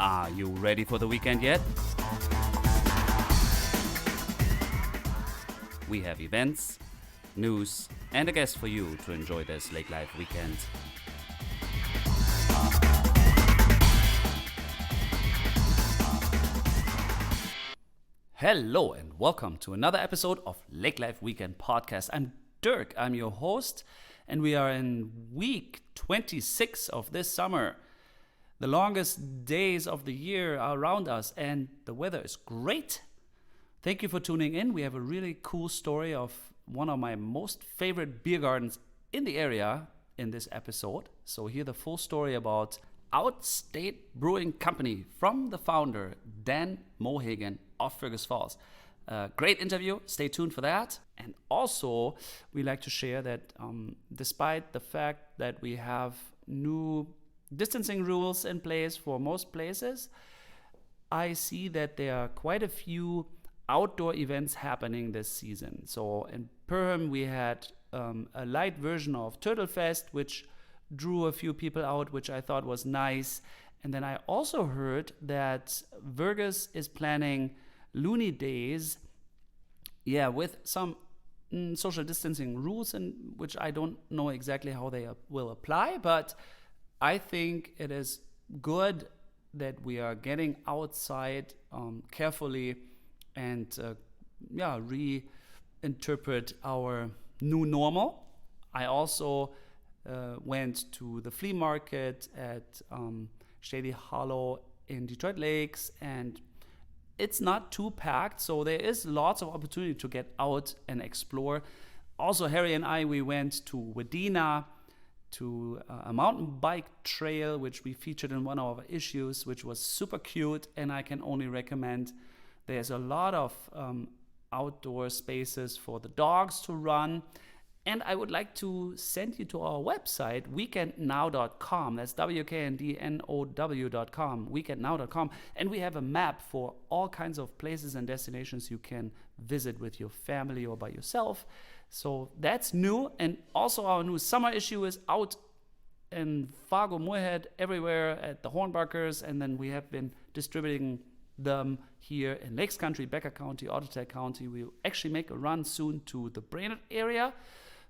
Are you ready for the weekend yet? We have events, news, and a guest for you to enjoy this Lake Life weekend. Hello and welcome to another episode of Lake Life Weekend Podcast. I'm Dirk, I'm your host, and we are in week 26 of this summer. The longest days of the year are around us and the weather is great. Thank you for tuning in. We have a really cool story of one of my most favorite beer gardens in the area in this episode. So hear the full story about Outstate Brewing Company from the founder, Dan Mohagan of Fergus Falls. Great interview. Stay tuned for that. And also, we like to share that despite the fact that we have new distancing rules in place for most places, I see that there are quite a few outdoor events happening this season. So in Perham, we had a light version of Turtle Fest, which drew a few people out, which I thought was nice. And then I also heard that Fergus is planning Looney Days, with some social distancing rules, and which I don't know exactly how they will apply, but I think it is good that we are getting outside carefully and reinterpret our new normal. I also went to the flea market at Shady Hollow in Detroit Lakes, and it's not too packed, so there is lots of opportunity to get out and explore. Also, Harry and I, we went to Wadena, to a mountain bike trail, which we featured in one of our issues, which was super cute, and I can only recommend. There's a lot of outdoor spaces for the dogs to run. And I would like to send you to our website, wkndnow.com. That's WKNDNOW.com, wkndnow.com. And we have a map for all kinds of places and destinations you can visit with your family or by yourself. So that's new. And also our new summer issue is out in Fargo, Moorhead, everywhere at the Hornbuckers. And then we have been distributing them here in Lakes Country, Becker County, Outstate County. We'll actually make a run soon to the Brainerd area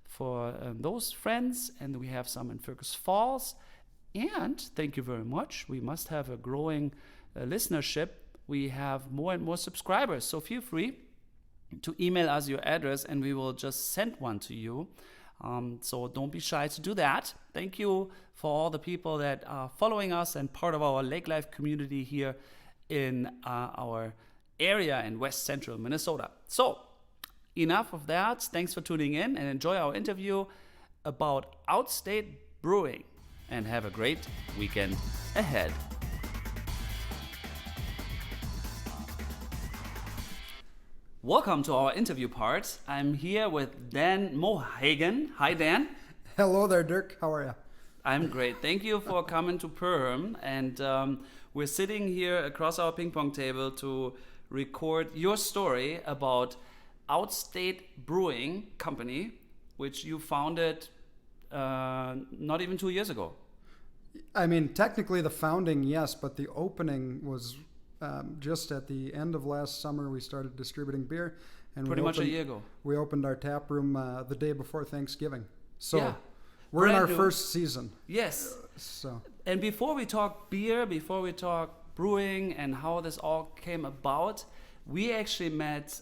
for those friends, and we have some in Fergus Falls. And thank you very much. We must have a growing listenership. We have more and more subscribers, so feel free to email us your address and we will just send one to you. So don't be shy to do that. Thank you for all the people that are following us and part of our Lake Life community here in our area in West Central Minnesota. So enough of that. Thanks for tuning in and enjoy our interview about Outstate Brewing. And have a great weekend ahead. Welcome to our interview part. I'm here with Dan Mohagan. Hi, Dan. Hello there, Dirk. How are you? I'm great. Thank you for coming to Perham. And we're sitting here across our ping pong table to record your story about Outstate Brewing Company, which you founded not even 2 years ago. I mean, technically the founding, yes, but the opening was just at the end of last summer. We started distributing beer. And Pretty much a year ago. We opened our tap room the day before Thanksgiving. So we're brand in our new. first season. Yes. So. And before we talk beer, before we talk brewing and how this all came about, we actually met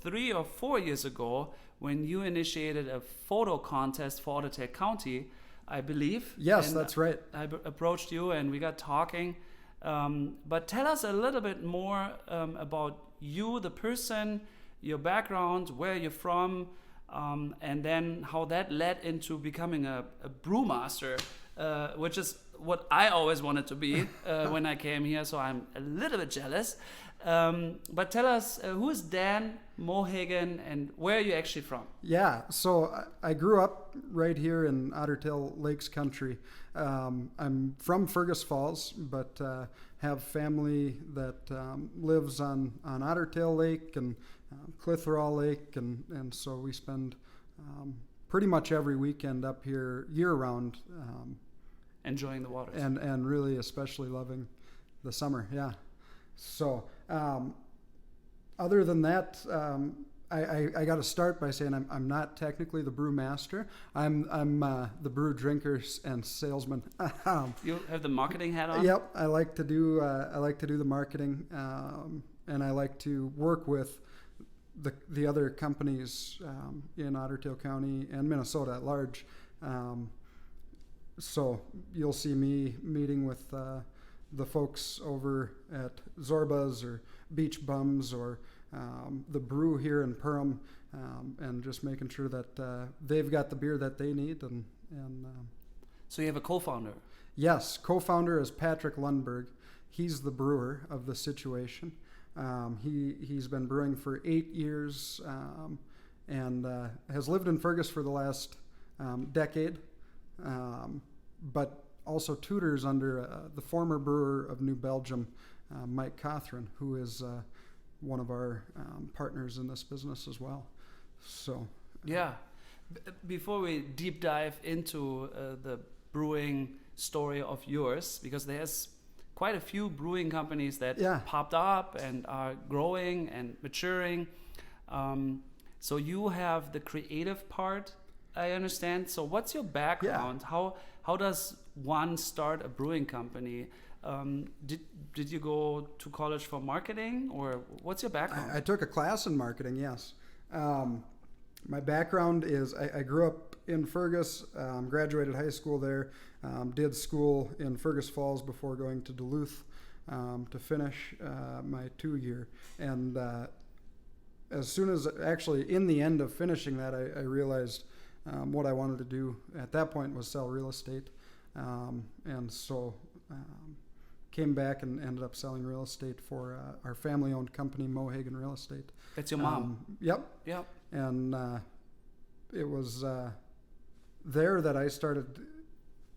3 or 4 years ago when you initiated a photo contest for Outstate County, I believe. Yes, and that's right. I approached you and we got talking. But tell us a little bit more about you, the person, your background, where you're from, and then how that led into becoming a brewmaster, which is what I always wanted to be when I came here. So I'm a little bit jealous. But tell us, who is Dan Mohagan and where are you actually from? Yeah, so I grew up right here in Otter Tail Lakes Country. I'm from Fergus Falls, but have family that lives on Otter Tail Lake and Clitheroe Lake, and so we spend pretty much every weekend up here year-round. enjoying the waters. And really especially loving the summer. Yeah. So other than that, I got to start by saying I'm not technically the brew master. I'm the brew drinker and salesman. You have the marketing hat on? Yep, I like to do the marketing, and I like to work with the other companies in Otter Tail County and Minnesota at large. So you'll see me meeting with the folks over at Zorba's or Beach Bums or the brew here in Perham, and just making sure that they've got the beer that they need. And So you have a co-founder? Yes, co-founder is Patrick Lundberg. He's the brewer of the situation. He's been brewing for 8 years and has lived in Fergus for the last decade, but also tutors under the former brewer of New Belgium, Mike Cothran, who is one of our partners in this business as well. So yeah. Before we deep dive into the brewing story of yours, because there's quite a few brewing companies that popped up and are growing and maturing. So you have the creative part, I understand. So what's your background? Yeah. How does one start a brewing company? Did you go to college for marketing, or what's your background? I took a class in marketing, yes. My background is I grew up in Fergus, graduated high school there, did school in Fergus Falls before going to Duluth to finish my 2-year. And as soon as, actually in the end of finishing that, I realized what I wanted to do at that point was sell real estate. And so came back and ended up selling real estate for our family-owned company, Mohagan Real Estate. That's your mom? Yep. And it was there that I started,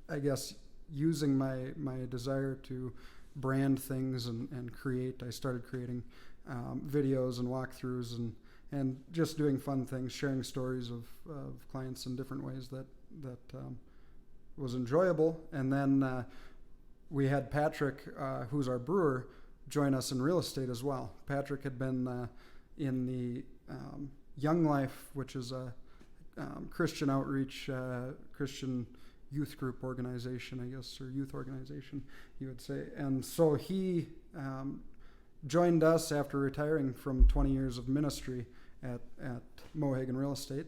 I guess, using my desire to brand things and create. I started creating videos and walkthroughs and just doing fun things, sharing stories of clients in different ways that was enjoyable. And then we had Patrick, who's our brewer, join us in real estate as well. Patrick had been in the Young Life, which is a Christian outreach, Christian youth group organization, I guess, or youth organization, you would say. And so he joined us after retiring from 20 years of ministry at Mohagan Real Estate.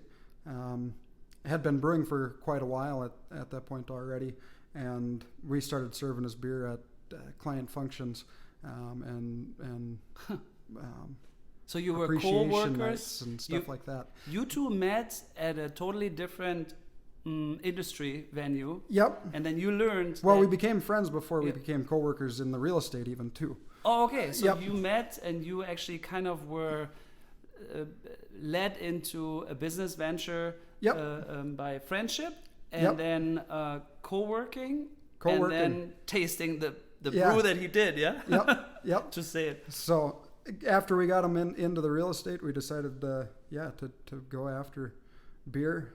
Had been brewing for quite a while at that point already, and we started serving his beer at client functions so you were appreciation co-workers nights and stuff like that. You two met at a totally different industry venue. Yep. And then you learned. Well, we became friends before we became co-workers in the real estate even too. Oh, okay. So you met and you actually kind of were led into a business venture by friendship, and then co-working, and then tasting the brew that he did. Yep. To say it. So after we got him into the real estate, we decided to go after beer.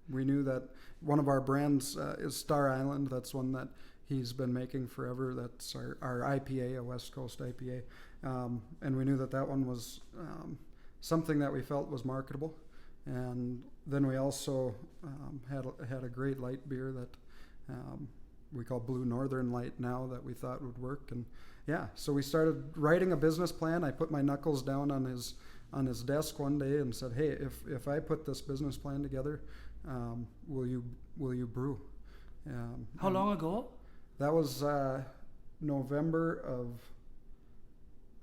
We knew that one of our brands is Star Island. That's one that he's been making forever. That's our IPA, a West Coast IPA. And we knew that one was something that we felt was marketable. And then we also had a great light beer that we call Blue Northern Light now that we thought would work. And so we started writing a business plan. I put my knuckles down on his desk one day and said, "Hey, if I put this business plan together, will you brew?" How long ago? That was November of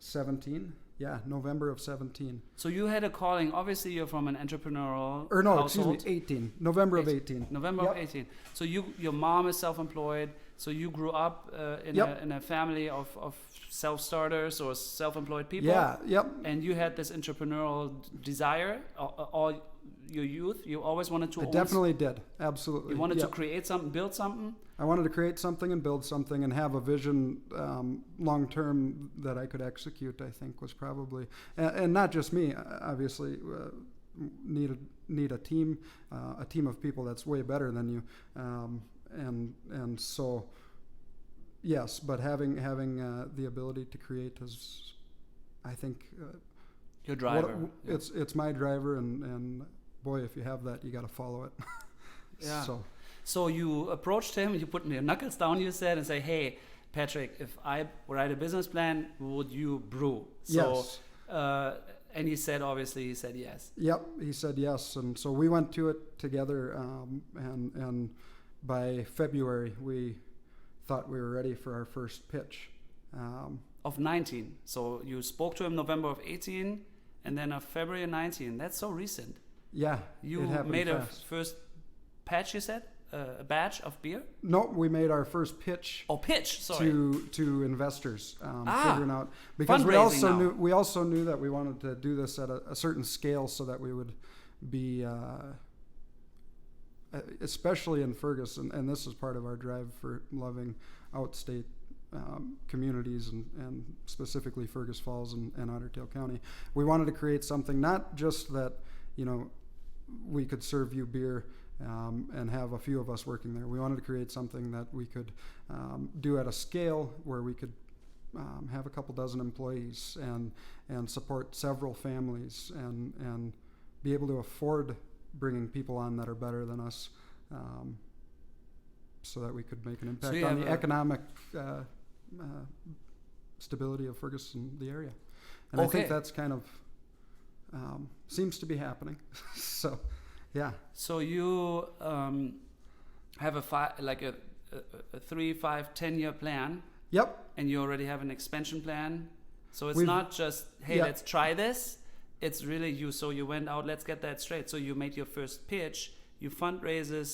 17. Yeah, November of 17. So you had a calling. Obviously, you're from an entrepreneurial household. Excuse me, 18. November of 18. November of 18. So your mom is self-employed. So you grew up in a family of self-starters or self-employed people. Yeah, yep. And you had this entrepreneurial desire all your youth. You always wanted to I definitely did. Absolutely. You wanted to create something, build something? I wanted to create something and build something and have a vision long-term that I could execute, I think, was probably... And not just me, obviously. Need a team of people that's way better than you. and so yes, but having the ability to create is, I think, your driver. It's my driver, and boy, if you have that, you got to follow it. Yeah. So you approached him, you put your knuckles down, you said, and say, hey, Patrick, if I write a business plan, would you brew? So, yes. And he said yes. Yep, he said yes, and so we went to it together, and by February we thought we were ready for our first pitch. Of 19. So you spoke to him November of 18, and then of February 19. That's so recent. Yeah, you made fast. A first patch, you said? A batch of beer? No, we made our first pitch. Oh, pitch! Sorry. To investors, figuring out, because fundraising we also knew that we wanted to do this at a certain scale so that we would be, especially in Fergus, and this is part of our drive for loving Outstate communities and specifically Fergus Falls and Otter Tail County. We wanted to create something not just that we could serve you beer. And have a few of us working there. We wanted to create something that we could do at a scale where we could have a couple dozen employees and support several families and be able to afford bringing people on that are better than us, so that we could make an impact on the economic stability of Fergus and the area. And I think that's kind of seems to be happening. So. Yeah. So you have a 3, 5, 10-year plan. Yep. And you already have an expansion plan. So it's not just, hey, let's try this. It's really you. So you went out. Let's get that straight. So you made your first pitch. You fundraised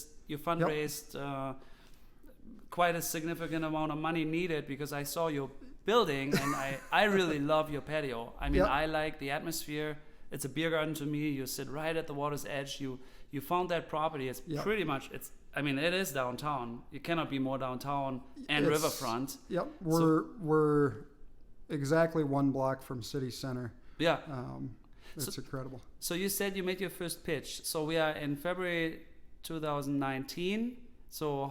quite a significant amount of money needed, because I saw your building and I really love your patio. I mean, I like the atmosphere. It's a beer garden to me. You sit right at the water's edge. You found that property. It's pretty much, it is downtown. You cannot be more downtown and riverfront. Yep. We're exactly 1 block from city center. Yeah. It's incredible. So you said you made your first pitch. So we are in February 2019. So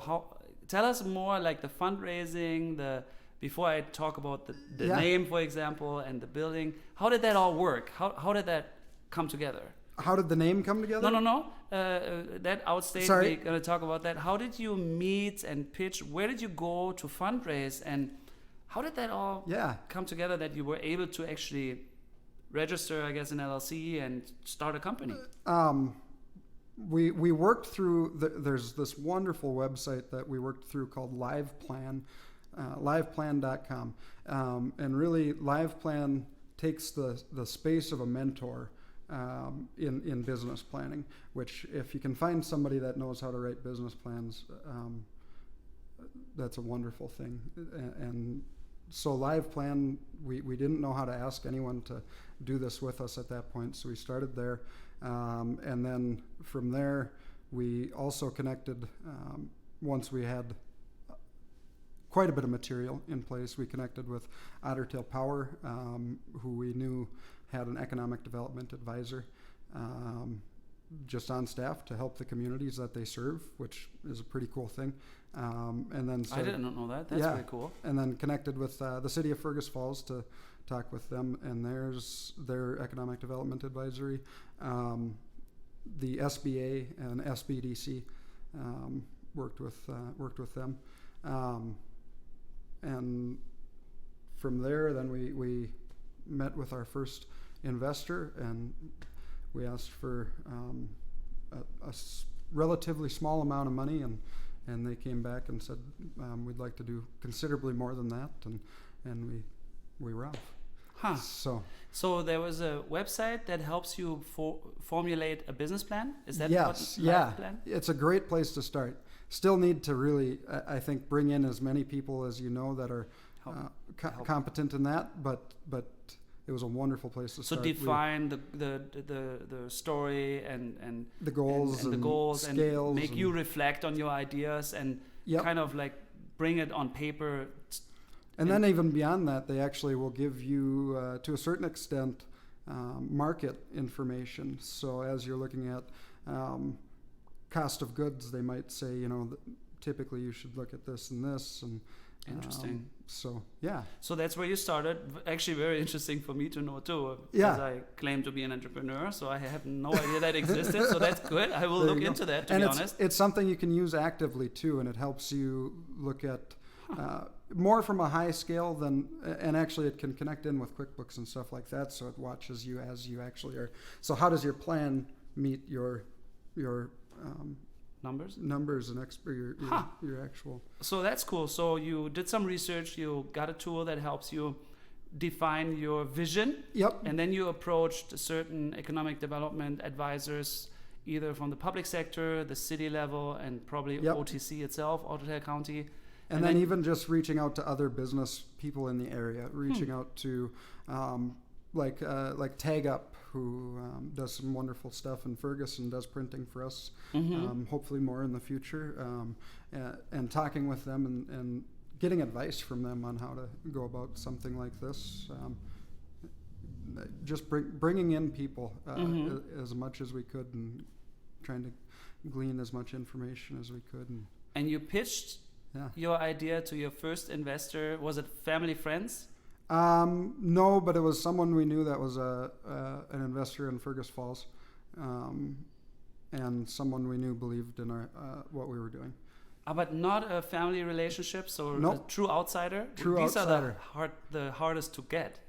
tell us more, like the fundraising, before I talk about the name, for example, and the building. How did that all work? How did that come together? How did the name come together? No. That Outstate, we're going to talk about that. How did you meet and pitch? Where did you go to fundraise? And how did that all come together that you were able to actually register, I guess, an LLC and start a company? We worked through, there's this wonderful website that we worked through called LivePlan. Liveplan.com, and really LivePlan takes the space of a mentor in business planning, which if you can find somebody that knows how to write business plans, that's a wonderful thing. And so LivePlan, we didn't know how to ask anyone to do this with us at that point, so we started there, and then from there we also connected, once we had quite a bit of material in place. We connected with Otter Tail Power, who we knew had an economic development advisor just on staff to help the communities that they serve, which is a pretty cool thing. And then I did not know that. That's pretty cool. And then connected with the city of Fergus Falls to talk with them, and there's their economic development advisory. The SBA and SBDC worked with them. And from there, then we met with our first investor, and we asked for a relatively small amount of money, and they came back and said, we'd like to do considerably more than that, and we were off. Huh. So there was a website that helps you formulate a business plan? Is that plan? It's a great place to start. Still need to really, I think, bring in as many people as you know that are competent in that, but it was a wonderful place to start. So define the story and the goals and the goals scales and make you reflect on your ideas and kind of like bring it on paper. And then even beyond that, they actually will give you, to a certain extent, market information. So as you're looking at cost of goods, they might say, typically you should look at this and this, and Interesting. So yeah. So that's where you started. Actually, very interesting for me to know too. Yeah. Because I claim to be an entrepreneur, so I have no idea that existed. So that's good. I will There look you go. into that, to And be it's, honest. it's something you can use actively too, and it helps you look at more from a high scale than, and actually it can connect in with QuickBooks and stuff like that, so it watches you as you actually are. So how does your plan meet your Numbers. numbers and your actual? So that's cool. So you did some research. You got a tool that helps you define your vision. Yep. And then you approached certain economic development advisors, either from the public sector, the city level, and probably Yep. OTC itself, Outstate County. And then even just reaching out to other business people in the area, reaching out to like Tag Up, who does some wonderful stuff in Fergus and does printing for us, hopefully more in the future, and talking with them and getting advice from them on how to go about something like this. Just bringing in people as much as we could, and trying to glean as much information as we could. And you pitched your idea to your first investor. Was it family, friends? No, but it was someone we knew that was an investor in Fergus Falls, and someone we knew believed in our what we were doing. But not a family relationship, so Nope. a true outsider? True These outsider. are the hardest to get.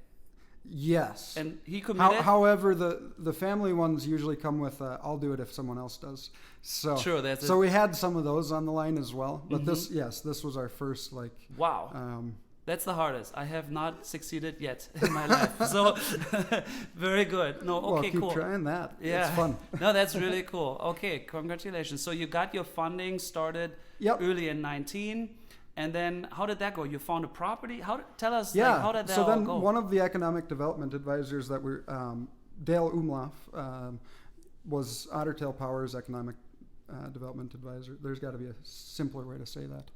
Yes. And he committed? However, the family ones usually come with I'll do it if someone else does. So Sure, that's so it. we had some of those on the line as well. But this was our first Wow. That's the hardest. I have not succeeded yet in my life. So very good. No, okay, well, keep cool. trying that. Yeah. It's fun. No, that's really cool. Okay, congratulations. So you got your funding started Yep. early in 19. And then how did that go? You found a property? Tell us, Yeah. how did that so all then go? one of the economic development advisors that were Dale Umlauf was Otter Tail Power's economic development advisor. There's got to be a simpler way to say that.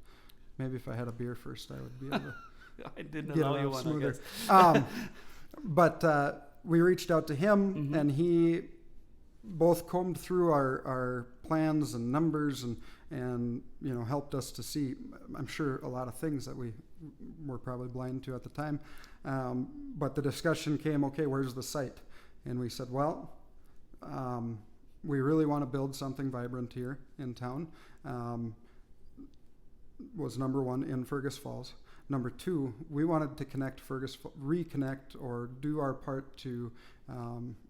Maybe if I had a beer first, I would be able to I didn't get allow it you out one, smoother. I guess. But we reached out to him, and he both combed through our plans and numbers, and helped us to see, I'm sure, a lot of things that we were probably blind to at the time. But the discussion came, okay, where's the site? And we said, well, we really want to build something vibrant here in town. Was number one, in Fergus Falls. Number two, we wanted to reconnect or do our part to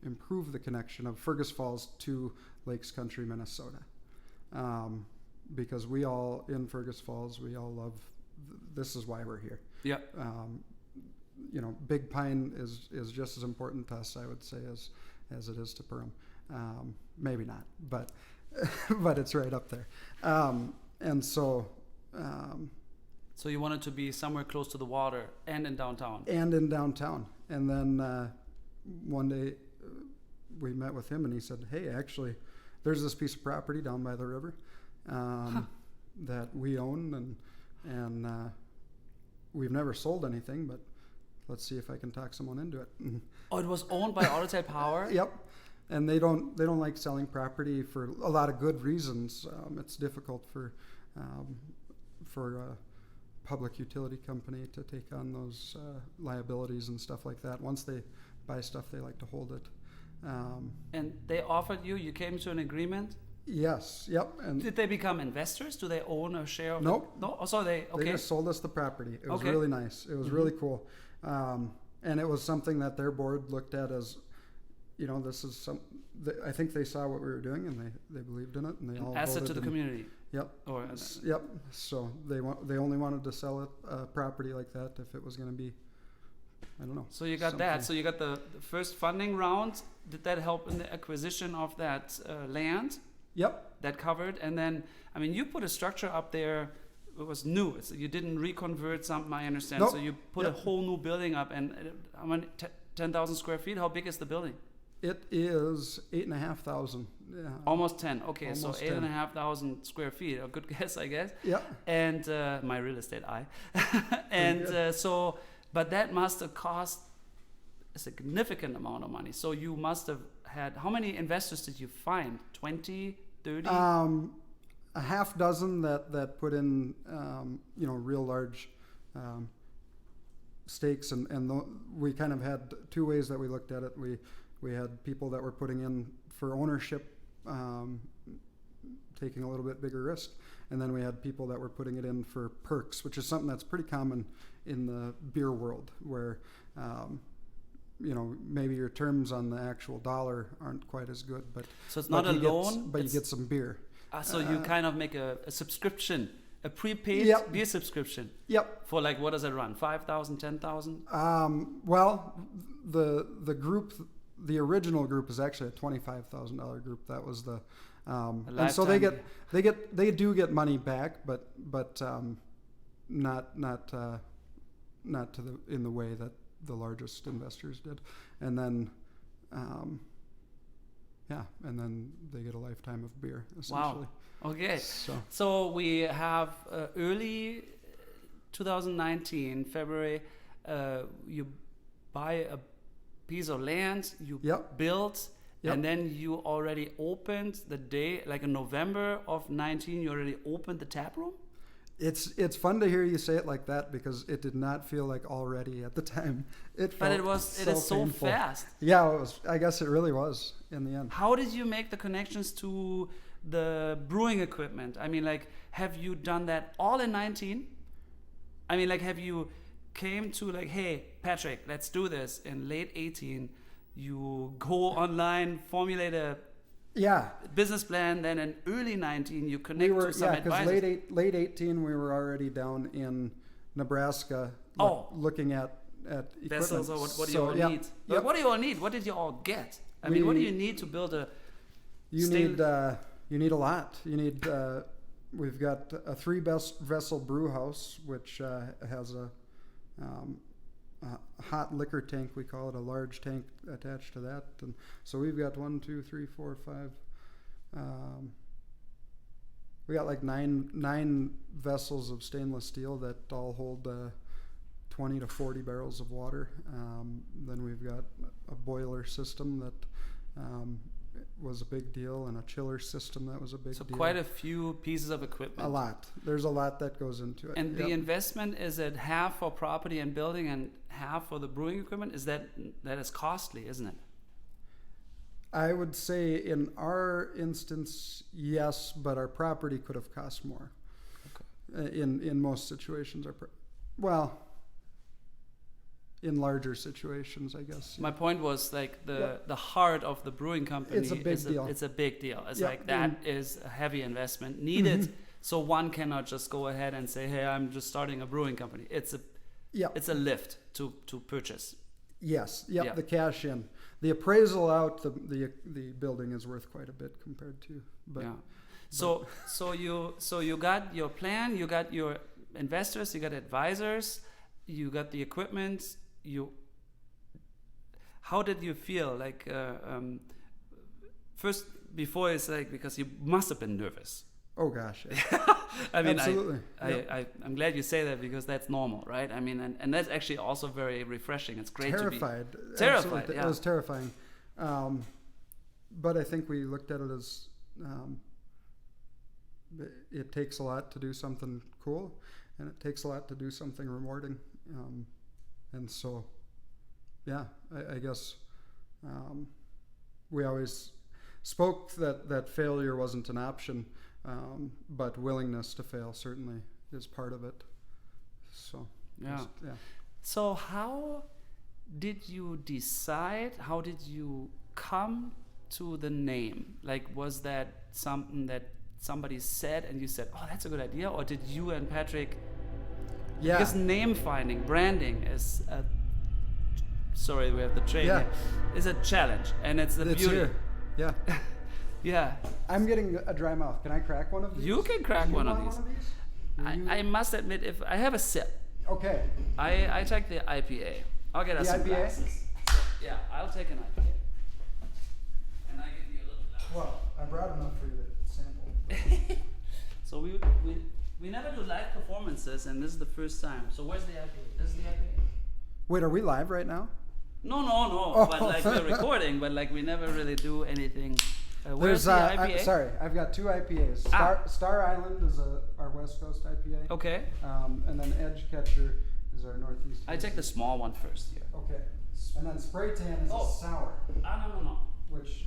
improve the connection of Fergus Falls to Lakes Country, Minnesota. Because we all, in Fergus Falls, we all love, this is why we're here. Yeah. Big Pine is just as important to us, I would say, as it is to Perham. Maybe not, but but it's right up there. And so... So you wanted to be somewhere close to the water and in downtown. And then one day we met with him, and he said, hey, actually, there's this piece of property down by the river that we own, and we've never sold anything, but let's see if I can talk someone into it. Oh, it was owned by Outstate Power? Yep. And they don't like selling property for a lot of good reasons. It's difficult for a public utility company to take on those liabilities and stuff like that. Once they buy stuff, they like to hold it. And they offered you came to an agreement? Yes, yep. And did they become investors? Do they own a share of Nope. it? No? Oh, so they just sold us the property. It was Okay. really nice. It was really cool. And it was something that their board looked at as, this is I think they saw what we were doing, and they believed in it, and they all asset voted to the community. Yep. Or Yep. So they only wanted to sell a property like that if it was going to be, I don't know. So you got that. So you got the first funding round. Did that help in the acquisition of that land? Yep. That covered. And then, you put a structure up there. It was new. You didn't reconvert something, I understand. Nope. So you put a whole new building up. And 10,000 square feet? How big is the building? It is 8,500. Yeah. Almost 10. Okay, Almost so 10. 8,500 square feet. A good guess, I guess. Yeah. And my real estate eye. And but that must have cost a significant amount of money. So you must have had, how many investors did you find? 20, 30? a half dozen that put in real large stakes, and we kind of had two ways that we looked at it. We had people that were putting in for ownership, taking a little bit bigger risk, and then we had people that were putting it in for perks, which is something that's pretty common in the beer world, where maybe your terms on the actual dollar aren't quite as good, but so it's not a loan, but you get some beer. So you kind of make a subscription, a prepaid beer subscription. Yep. For like, what does it run? 5,000, 10,000? Well, the group, the original group is actually a $25,000 group. That was the, and so they do get money back, but not in the way that the largest investors did, and then. And then they get a lifetime of beer, essentially. Wow. Okay. So we have early 2019, February, you buy a piece of land, you build, and then you already opened the day, like in November of 19, you already opened the tap room? It's fun to hear you say it like that, because it did not feel like already at the time. It is so fast. Yeah, it was. I guess it really was in the end. How did you make the connections to the brewing equipment? I mean, like, have you done that all in 19? I mean, like, have you came to like, hey, Patrick, let's do this in late 18? You go online, formulate a business plan, then in early 19 you connect to some advisors. Because late 18 we were already down in Nebraska looking at equipment. Vessels, or what do you all need? But what do you all need? What did you all get? I mean, what do you need to build a you need a lot. You need we've got a 3-vessel brew house, which has a hot liquor tank, we call it, a large tank attached to that, and so we've got 1, 2, 3, 4, 5. We got like nine vessels of stainless steel that all hold 20 to 40 barrels of water. Then we've got a boiler system that was a big deal, and a chiller system that was a big deal. So quite a few pieces of equipment. A lot. There's a lot that goes into it. And the investment, is it half for property and building and half for the brewing equipment? That is costly, isn't it? I would say in our instance, yes, but our property could have cost more. Okay. In most situations, in larger situations, I guess. My point was like the heart of the brewing company. It's a big deal. It's a big deal. It's like that is a heavy investment needed. Mm-hmm. So one cannot just go ahead and say, "Hey, I'm just starting a brewing company." It's a lift to purchase. Yes. Yep. Yeah. The cash in, the appraisal out, the building is worth quite a bit compared to. But, yeah. So you got your plan. You got your investors. You got advisors. You got the equipment. How did you feel? Like first, before it's like, because you must have been nervous. Oh gosh, yeah. I mean, absolutely. I'm glad you say that, because that's normal, right? I mean, and that's actually also very refreshing. It's great to be terrified. Yeah. It was terrifying, but I think we looked at it as it takes a lot to do something cool, and it takes a lot to do something rewarding. And so, I guess we always spoke that failure wasn't an option, but willingness to fail certainly is part of it. So, So how did you decide? How did you come to the name? Like, was that something that somebody said and you said, "Oh, that's a good idea," or did you and Patrick? Yeah. Because name finding, branding is sorry, we have the train here. Is a challenge, and it's the beauty. Here. Yeah. Yeah. I'm getting a dry mouth. Can I crack one of these? You can crack one of these. I must admit, if I have a sip. Okay. I take the IPA. I'll get us some glasses. Yeah, I'll take an IPA. And I give you a little glass. Well, I brought enough for you to sample. So we never do live performances, and this is the first time. So where's the IPA? This is the IPA? Wait, are we live right now? No. Oh. But like we're recording, but like we never really do anything. Where's the IPA? Sorry, I've got two IPAs. Star Island is our West Coast IPA. Okay. And then Edge Catcher is our Northeast. I take the small one first here. Okay. And then Spray Tan is a sour. No. Which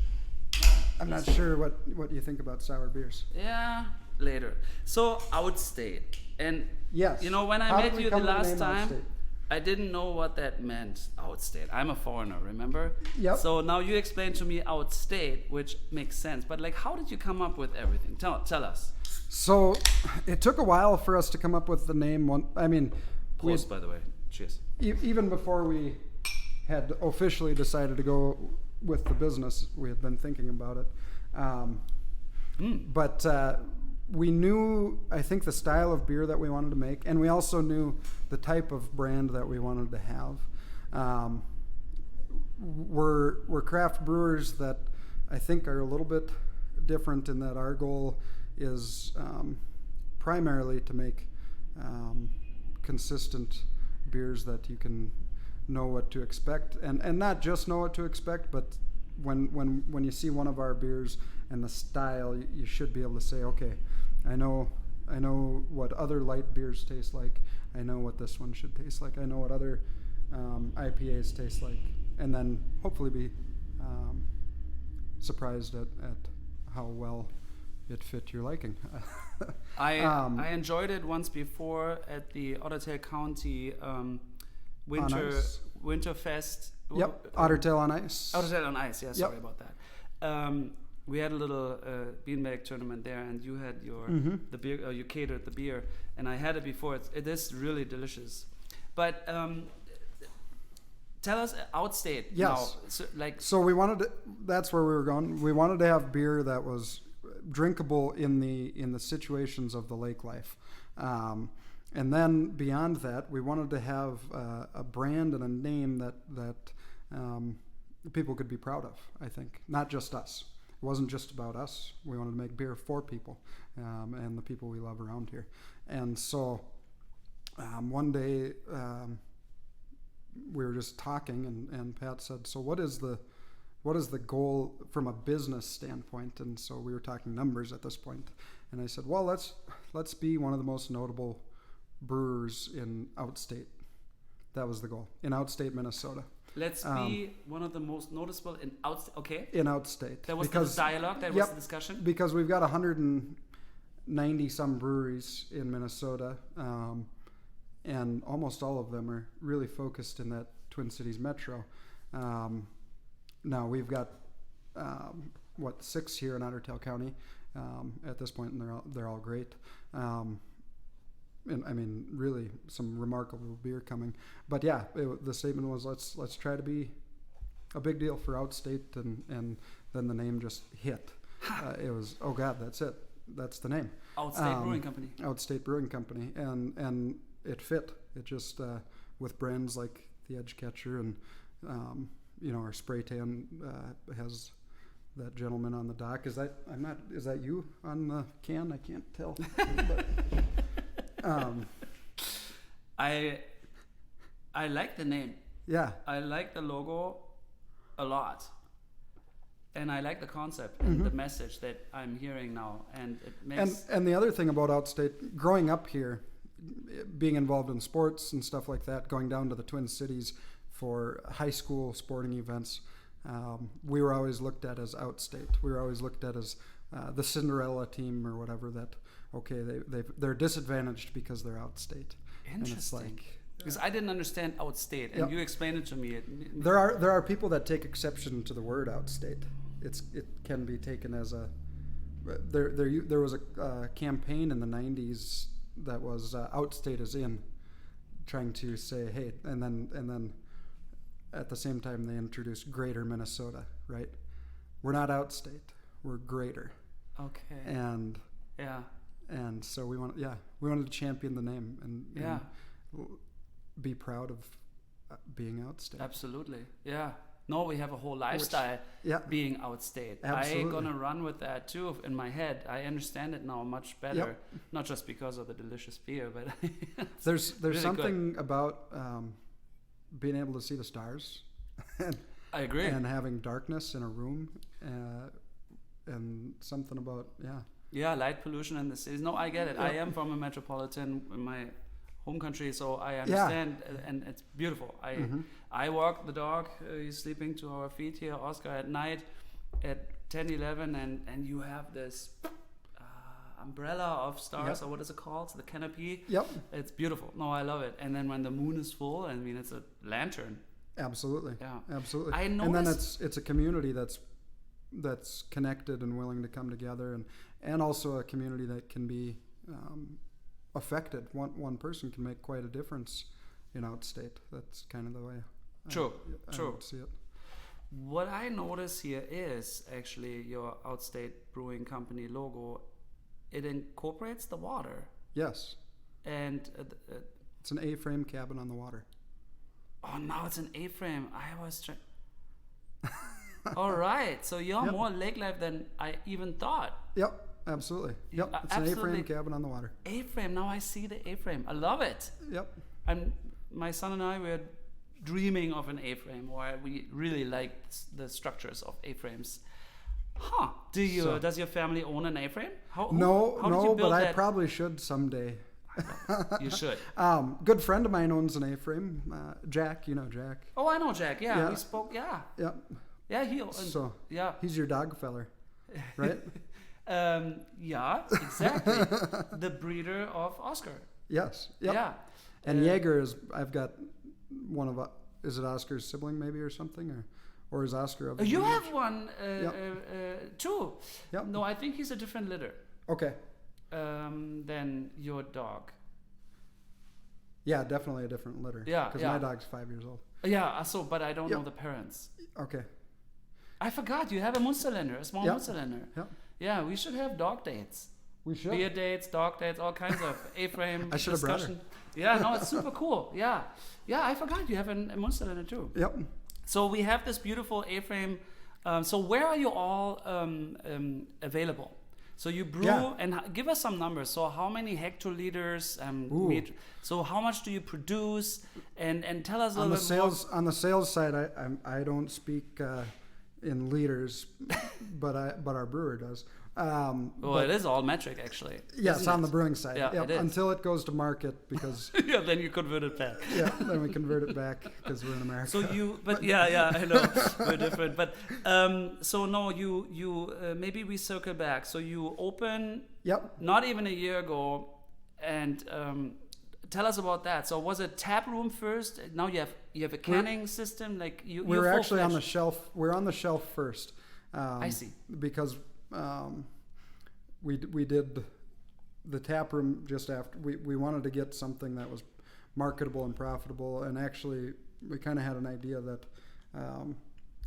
I'm not sure what you think about sour beers. Yeah, later. So Outstate. And yes. you know, when I How met did we you the come to last name time, Outstate? I didn't know what that meant, Outstate. I'm a foreigner, remember? Yep. So now you explained to me Outstate, which makes sense. But like, how did you come up with everything? Tell us. So it took a while for us to come up with the name. Prost, by the way. Cheers. Even before we had officially decided to go with the business, we had been thinking about it. But we knew, I think, the style of beer that we wanted to make, and we also knew the type of brand that we wanted to have. We're craft brewers that I think are a little bit different in that our goal is primarily to make consistent beers that you can know what to expect, and not just know what to expect, but when you see one of our beers and the style, you should be able to say, okay, I know what other light beers taste like. I know what this one should taste like. I know what other IPAs taste like, and then hopefully be surprised at how well it fit your liking. I enjoyed it once before at the Otter County Winterfest. Yep, Ottertail on Ice. Outstate on Ice, yeah, sorry about that. We had a little beanbag tournament there, and you had your the beer, you catered the beer, and I had it before. It is really delicious. But tell us Outstate. Yes. Now, so we wanted to, that's where we were going. We wanted to have beer that was drinkable in the situations of the lake life. And then beyond that, we wanted to have a brand and a name that people could be proud of, I think. Not just us. It wasn't just about us. We wanted to make beer for people and the people we love around here. And so one day we were just talking, and Pat said, so what is the goal from a business standpoint? And so we were talking numbers at this point. And I said, well, let's be one of the most notable brewers in Outstate. That was the goal. In Outstate, Minnesota. Let's be one of the most noticeable in Outstate. Okay. In Outstate. That was the dialogue. That was the discussion. Because we've got 190 some breweries in Minnesota, and almost all of them are really focused in that Twin Cities metro. Now we've got 6 here in Ottertail County at this point, and they're all great. And I mean, really, some remarkable beer coming. But yeah, the statement was, let's try to be a big deal for Outstate, and then the name just hit. It was, oh God, that's it. That's the name. Outstate Brewing Company. Outstate Brewing Company, and it fit. It just with brands like the Edge Catcher and our Spray Tan has that gentleman on the dock. Is that you on the can? I can't tell. But, I like the name. Yeah. I like the logo a lot. And I like the concept and the message that I'm hearing now. And it makes... And the other thing about Outstate, growing up here, being involved in sports and stuff like that, going down to the Twin Cities for high school sporting events, we were always looked at as Outstate. We were always looked at as the Cinderella team or whatever, that, okay, they're disadvantaged because they're Outstate. Interesting. And it's like, because I didn't understand Outstate, and you explained it to me. There are people that take exception to the word Outstate. It can be taken as a there was a campaign in the 90s that was Outstate is in, trying to say, hey, and then at the same time they introduced Greater Minnesota, right? We're not Outstate, we're Greater. Okay. And yeah. And so we wanted to champion the name and be proud of being Outstate. Absolutely. Yeah. No, we have a whole lifestyle being Outstate. Absolutely. I'm gonna run with that too in my head. I understand it now much better, not just because of the delicious beer, but there's really something about being able to see the stars. I agree. And having darkness in a room and something about light pollution in the cities. No, I get it. I am from a metropolitan in my home country, so I understand, and it's beautiful. I walk the dog. He's sleeping to our feet here, Oscar, at night at 10, 11, and you have this umbrella of stars, or what is it called? The canopy. Yep. It's beautiful. No, I love it. And then when the moon is full, I mean, it's a lantern. Absolutely. Yeah. Absolutely. I noticed, and then it's a community that's connected and willing to come together, and also a community that can be affected. One person can make quite a difference in Outstate. That's kind of the way True. I would see it. What I notice here is actually your Outstate Brewing Company logo. It incorporates the water. Yes. And it's an A-frame cabin on the water. Oh, now it's an A-frame. I was trying. All right. So you're more lake life than I even thought. Yep. Absolutely. Yep. It's an A-frame cabin on the water. A-frame. Now I see the A-frame. I love it. Yep. My son and I were dreaming of an A-frame, or we really like the structures of A-frames. Huh? Does your family own an A-frame? No, but I probably should someday. You should. Good friend of mine owns an A-frame. Jack, you know Jack. Oh, I know Jack. Yeah, we spoke. Yeah. Yep. Yeah, he's your dog feller, right? Yeah, exactly. The breeder of Oscar. Yes. Yep. Yeah. And Jaeger I've got one of, is it Oscar's sibling maybe or something, or is Oscar of? You have one too. Yep. No, I think he's a different litter. Okay. Than your dog. Yeah, definitely a different litter. Yeah, because my dog's 5 years old. Yeah, but I don't know the parents. Okay. I forgot you have a Münsterländer, a small Münsterländer. Yep. Yeah, we should have dog dates. We should. Beer dates, dog dates, all kinds of A-frame I should have brought her. Yeah, no, it's super cool. Yeah, I forgot you have a Münsterländer too. Yep. So we have this beautiful A-frame. So where are you all available? So you brew, and give us some numbers. So how many hectoliters? So how much do you produce? And tell us a little bit more. On the sales side, I don't speak in liters, but our brewer does. It is all metric actually. Yes, on the brewing side. Yeah, it is. Until it goes to market, because then you convert it back. Then we convert it back because we're in America. So I know we're different. But maybe we circle back. So you open. Yep. Not even a year ago, and tell us about that. So was it tap room first? Now you have a canning system, like you. We're actually on the shelf. We're on the shelf first. I see. Because we did the tap room just after we wanted to get something that was marketable and profitable, and actually we kind of had an idea that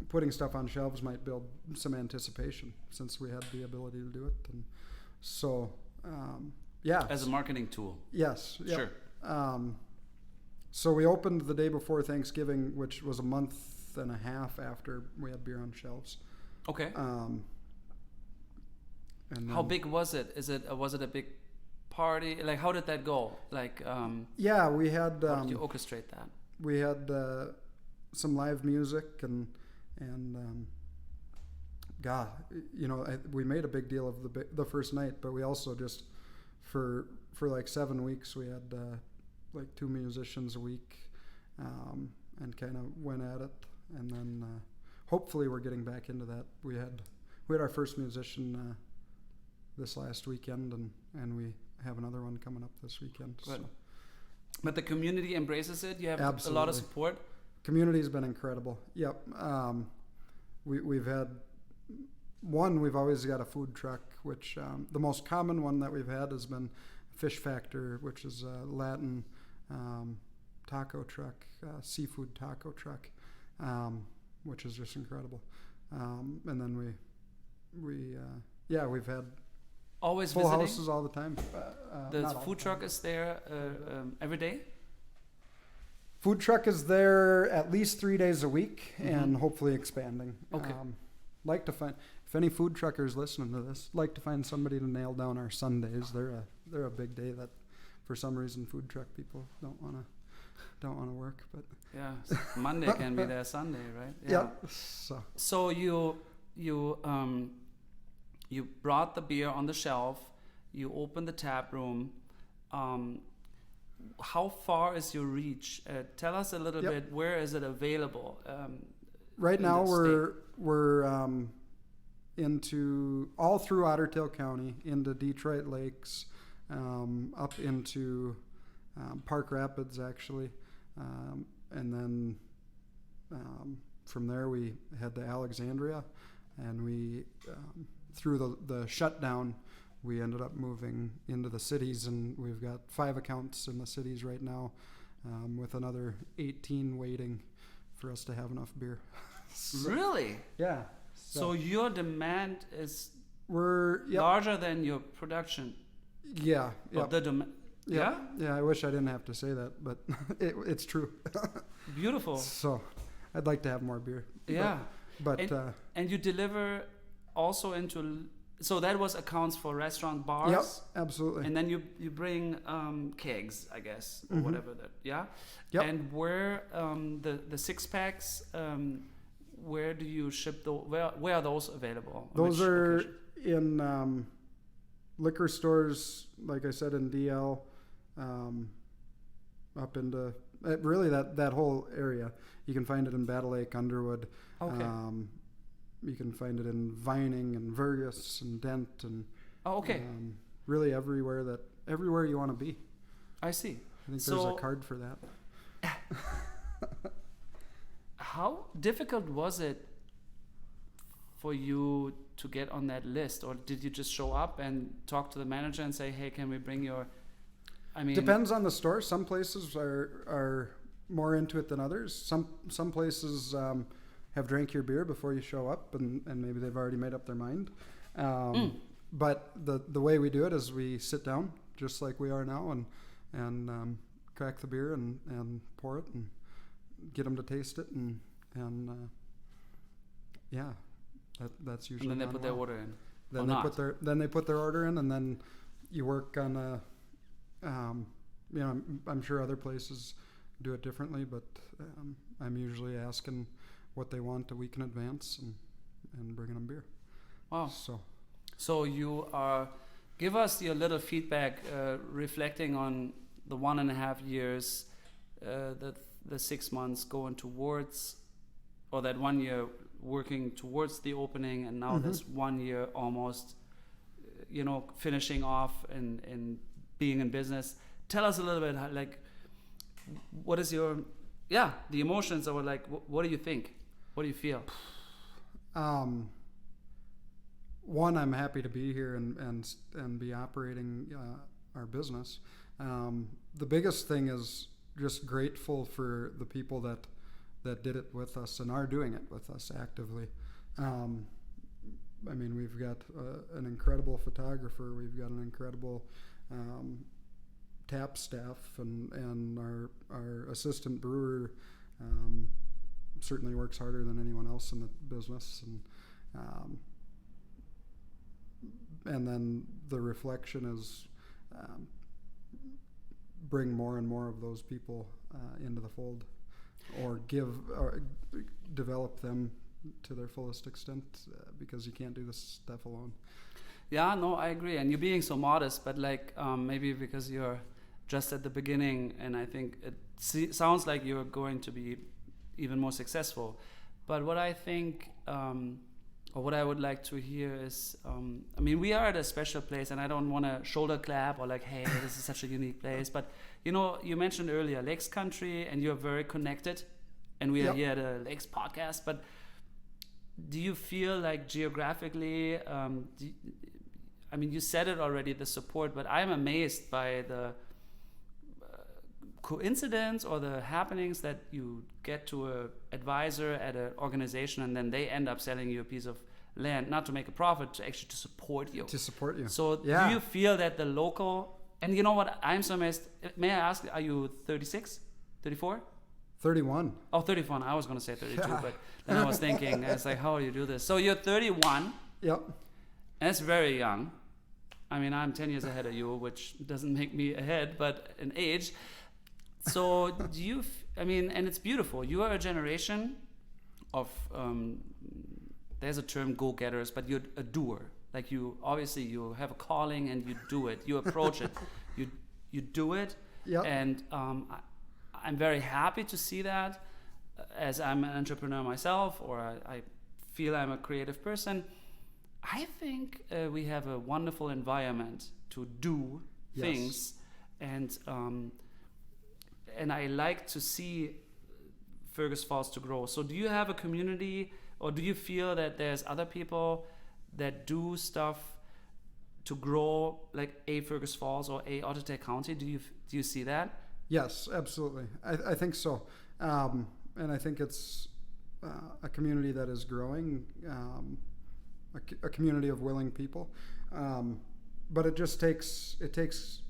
putting stuff on shelves might build some anticipation, since we had the ability to do it. And so as a marketing tool. Yes. Yep. Sure. So we opened the day before Thanksgiving, which was a month and a half after we had beer on shelves. Okay. And how big was it? Was it a big party? Like, how did that go? Like, we had. How did you orchestrate that? We had some live music and we made a big deal of the first night, but we also just for like 7 weeks we had like 2 musicians a week, and kind of went at it, and then hopefully we're getting back into that. We had our first musician this last weekend, and we have another one coming up this weekend. Good. So. But the community embraces it. You have Absolutely. A lot of support. Community's been incredible. Yep. We've had one. We've always got a food truck, which the most common one that we've had has been Fish Factor, which is a Latin taco truck, seafood taco truck, which is just incredible. And then we've had always full visiting? houses all the time. The food truck is there every day? Food truck is there at least 3 days a week, and hopefully expanding. Okay. Like to find, if any food truckers listening to this, like to find somebody to nail down our Sundays. They're a big day that, for some reason, food truck people don't want to work. But yeah, Monday can be their Sunday, right? Yeah. Yeah. So you you brought the beer on the shelf, you opened the tap room. How far is your reach? Tell us a little bit, where is it available? Right now we're into all through Otter Tail County, into Detroit Lakes, up into Park Rapids actually, and then from there we head to Alexandria, and we through the shutdown we ended up moving into the cities, and we've got 5 accounts in the cities right now, with another 18 waiting for us to have enough beer. Really? Yeah. So your demand is we're larger than your production. Yeah. Yeah. Yeah. I wish I didn't have to say that, but it's true. Beautiful. So, I'd like to have more beer. Yeah. But and you deliver also into. So that was accounts for restaurant, bars. Yep, absolutely. And then you bring kegs, I guess, or whatever that. Yeah. Yep. And where the 6-packs, where do you ship those? Where are those available? Those are in liquor stores, like I said, in DL, up into really that whole area. You can find it in Battle Lake, Underwood. Okay. You can find it in Vining and Fergus and Dent and really everywhere you want to be. I see. I think there's a card for that. How difficult was it for you to get on that list, or did you just show up and talk to the manager and say, "Hey, can we bring your?" I mean, depends on the store. Some places are more into it than others. Some places have drank your beer before you show up, and maybe they've already made up their mind. But the way we do it is we sit down just like we are now, and crack the beer and pour it and get them to taste it, and that's usually. And then they put their order in. Then they put their order in, and then you work on I'm sure other places do it differently, but I'm usually asking what they want a week in advance and bringing them beer. Wow. So you give us your little feedback, reflecting on the 1.5 years, the 6 months going towards, or that 1 year working towards the opening, and now this 1 year almost, finishing off and being in business. Tell us a little bit, like, what is your, the emotions, or like, what do you think? What do you feel? One, I'm happy to be here and be operating our business. The biggest thing is just grateful for the people that did it with us and are doing it with us actively. We've got an incredible photographer. We've got an incredible tap staff, and our assistant brewer certainly works harder than anyone else in the business, and then the reflection is bring more and more of those people into the fold, or develop them to their fullest extent, because you can't do this stuff alone. Yeah, no, I agree. And you're being so modest, but maybe because you're just at the beginning, and I think it sounds like you're going to be even more successful. But what I think, or what I would like to hear is, we are at a special place, and I don't want to shoulder clap or like, hey, this is such a unique place. But, you mentioned earlier Lakes Country, and you're very connected, and we are here at a Lakes podcast. But do you feel like geographically, you said it already, the support, but I'm amazed by the coincidence or the happenings that you get to a advisor at an organization, and then they end up selling you a piece of land, not to make a profit, to actually to support you. So do you feel that the local, and you know what, I'm so amazed. May I ask, are you 36, 34? 31. Oh, 31. I was going to say 32, but then I was thinking, it's like, how do you do this? So you're 31. Yep. And it's very young. I'm 10 years ahead of you, which doesn't make me ahead, but in age. So do you, and it's beautiful. You are a generation of, there's a term, go-getters, but you're a doer. Like you obviously you have a calling and you do it. You approach it. You do it. Yep. And I'm very happy to see that, as I'm an entrepreneur myself, or I feel I'm a creative person. I think we have a wonderful environment to do things, and I like to see Fergus Falls to grow. So do you have a community, or do you feel that there's other people that do stuff to grow like a Fergus Falls or a Outstate County? Do you see that? Yes, absolutely. I think so. And I think it's a community that is growing, a community of willing people. But it takes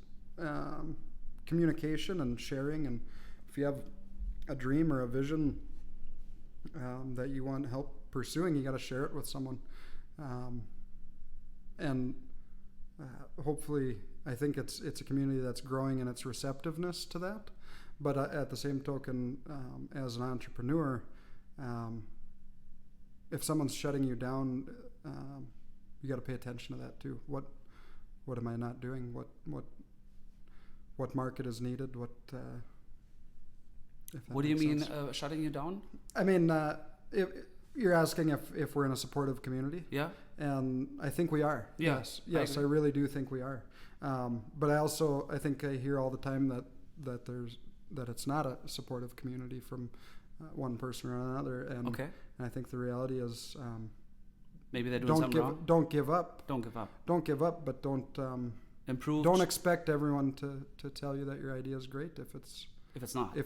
communication and sharing. And if you have a dream or a vision that you want help pursuing, you got to share it with someone. And hopefully, I think it's a community that's growing in its receptiveness to that. But at the same token, as an entrepreneur, if someone's shutting you down, you got to pay attention to that too. What am I not doing? What market is needed? What do you mean shutting you down? I mean, if you're asking if we're in a supportive community. Yeah. And I think we are. Yeah, Yes, I really do think we are. But I think I hear all the time that it's not a supportive community from one person or another. And, okay. And I think the reality is maybe they're doing something wrong. Don't give up. Don't give up. Don't give up, but don't improve. Don't expect everyone to tell you that your idea is great if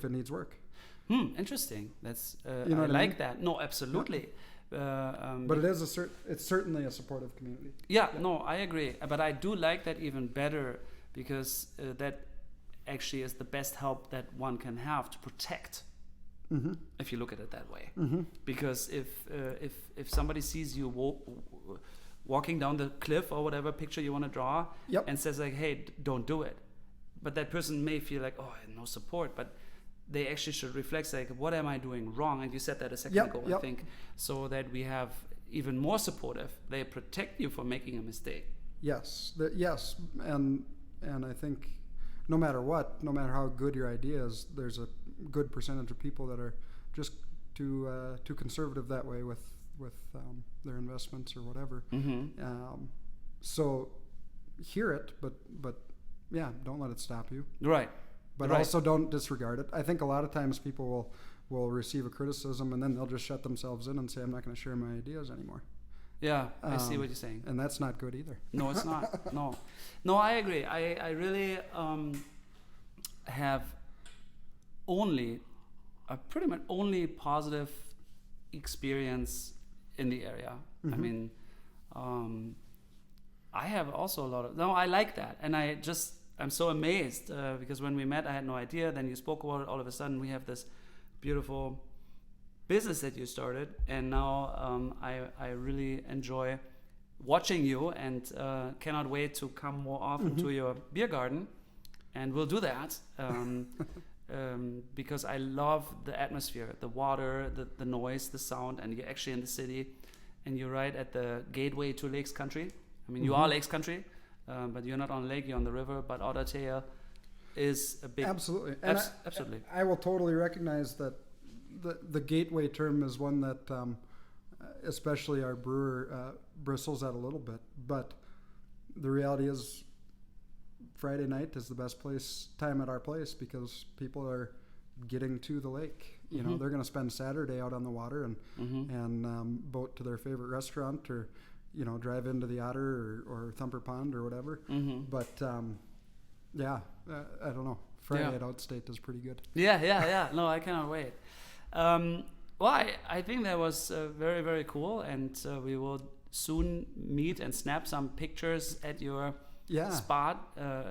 it needs work. Interesting. That's you know I like mean? that. No, absolutely. But it's certainly a supportive community. Yeah, no, I agree. But I do like that even better, because that actually is the best help that one can have to protect. Mm-hmm. If you look at it that way. Mm-hmm. Because if somebody sees you walking down the cliff or whatever picture you want to draw, and says like, hey, don't do it, but that person may feel like, oh, no support, but they actually should reflect like, what am I doing wrong? And you said that a second ago, I think, so that we have even more supportive. They protect you from making a mistake. Yes, and I think no matter how good your idea is, there's a good percentage of people that are just too conservative that way with their investments or whatever. Mm-hmm. So hear it, but yeah, don't let it stop you. Right. But also don't disregard it. I think a lot of times people will receive a criticism and then they'll just shut themselves in and say, I'm not going to share my ideas anymore. Yeah, I see what you're saying. And that's not good either. No, it's not. No, I agree. I really have pretty much only positive experience in the area. Mm-hmm. I mean, I have also a lot of... No, I like that. And I'm so amazed because when we met, I had no idea. Then you spoke about it. All of a sudden, we have this beautiful business that you started. And now I really enjoy watching you and cannot wait to come more often to your beer garden. And we'll do that because I love the atmosphere, the water, the noise, the sound. And you're actually in the city and you're right at the gateway to Lakes Country. I mean, you are Lakes Country. But you're not on a lake, you're on the river. But Outstate is a big... Absolutely. Absolutely. I will totally recognize that the gateway term is one that especially our brewer bristles at a little bit. But the reality is Friday night is the best time at our place because people are getting to the lake. You know, they're going to spend Saturday out on the water and boat to their favorite restaurant or... drive into the Otter or Thumper Pond or whatever. Mm-hmm. But, I don't know. Friday at Outstate is pretty good. Yeah. No, I cannot wait. I think that was very, very cool. And we will soon meet and snap some pictures at your spot,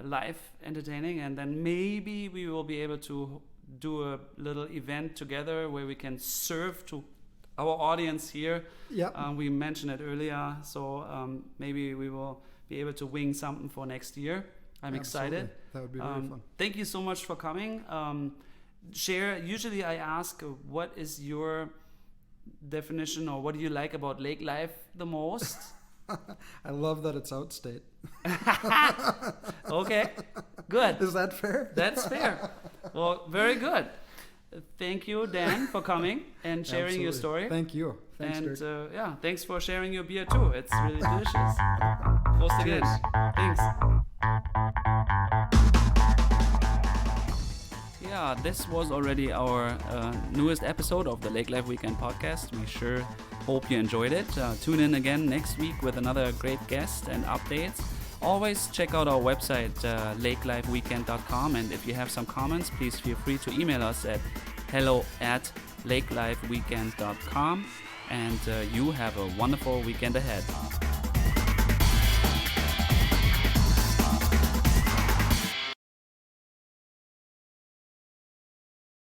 live entertaining. And then maybe we will be able to do a little event together where we can serve to our audience here. We mentioned it earlier, so maybe we will be able to wing something for next year. I'm excited. That would be very fun. Thank you so much for coming. Usually I ask, what is your definition or what do you like about lake life the most? I love that it's Outstate. Okay, good. Is that fair? That's fair. Well, very good. Thank you, Dan, for coming and sharing your story. Thank you. Thanks, and Dirk. yeah, thanks for sharing your beer too. It's really delicious. Prost again. Thanks. Yeah, this was already our newest episode of the Lake Life Weekend podcast. We sure hope you enjoyed it. Tune in again next week with another great guest and updates. Always check out our website, lakelifeweekend.com, and if you have some comments, please feel free to email us at hello@lakelifeweekend.com, and you have a wonderful weekend ahead.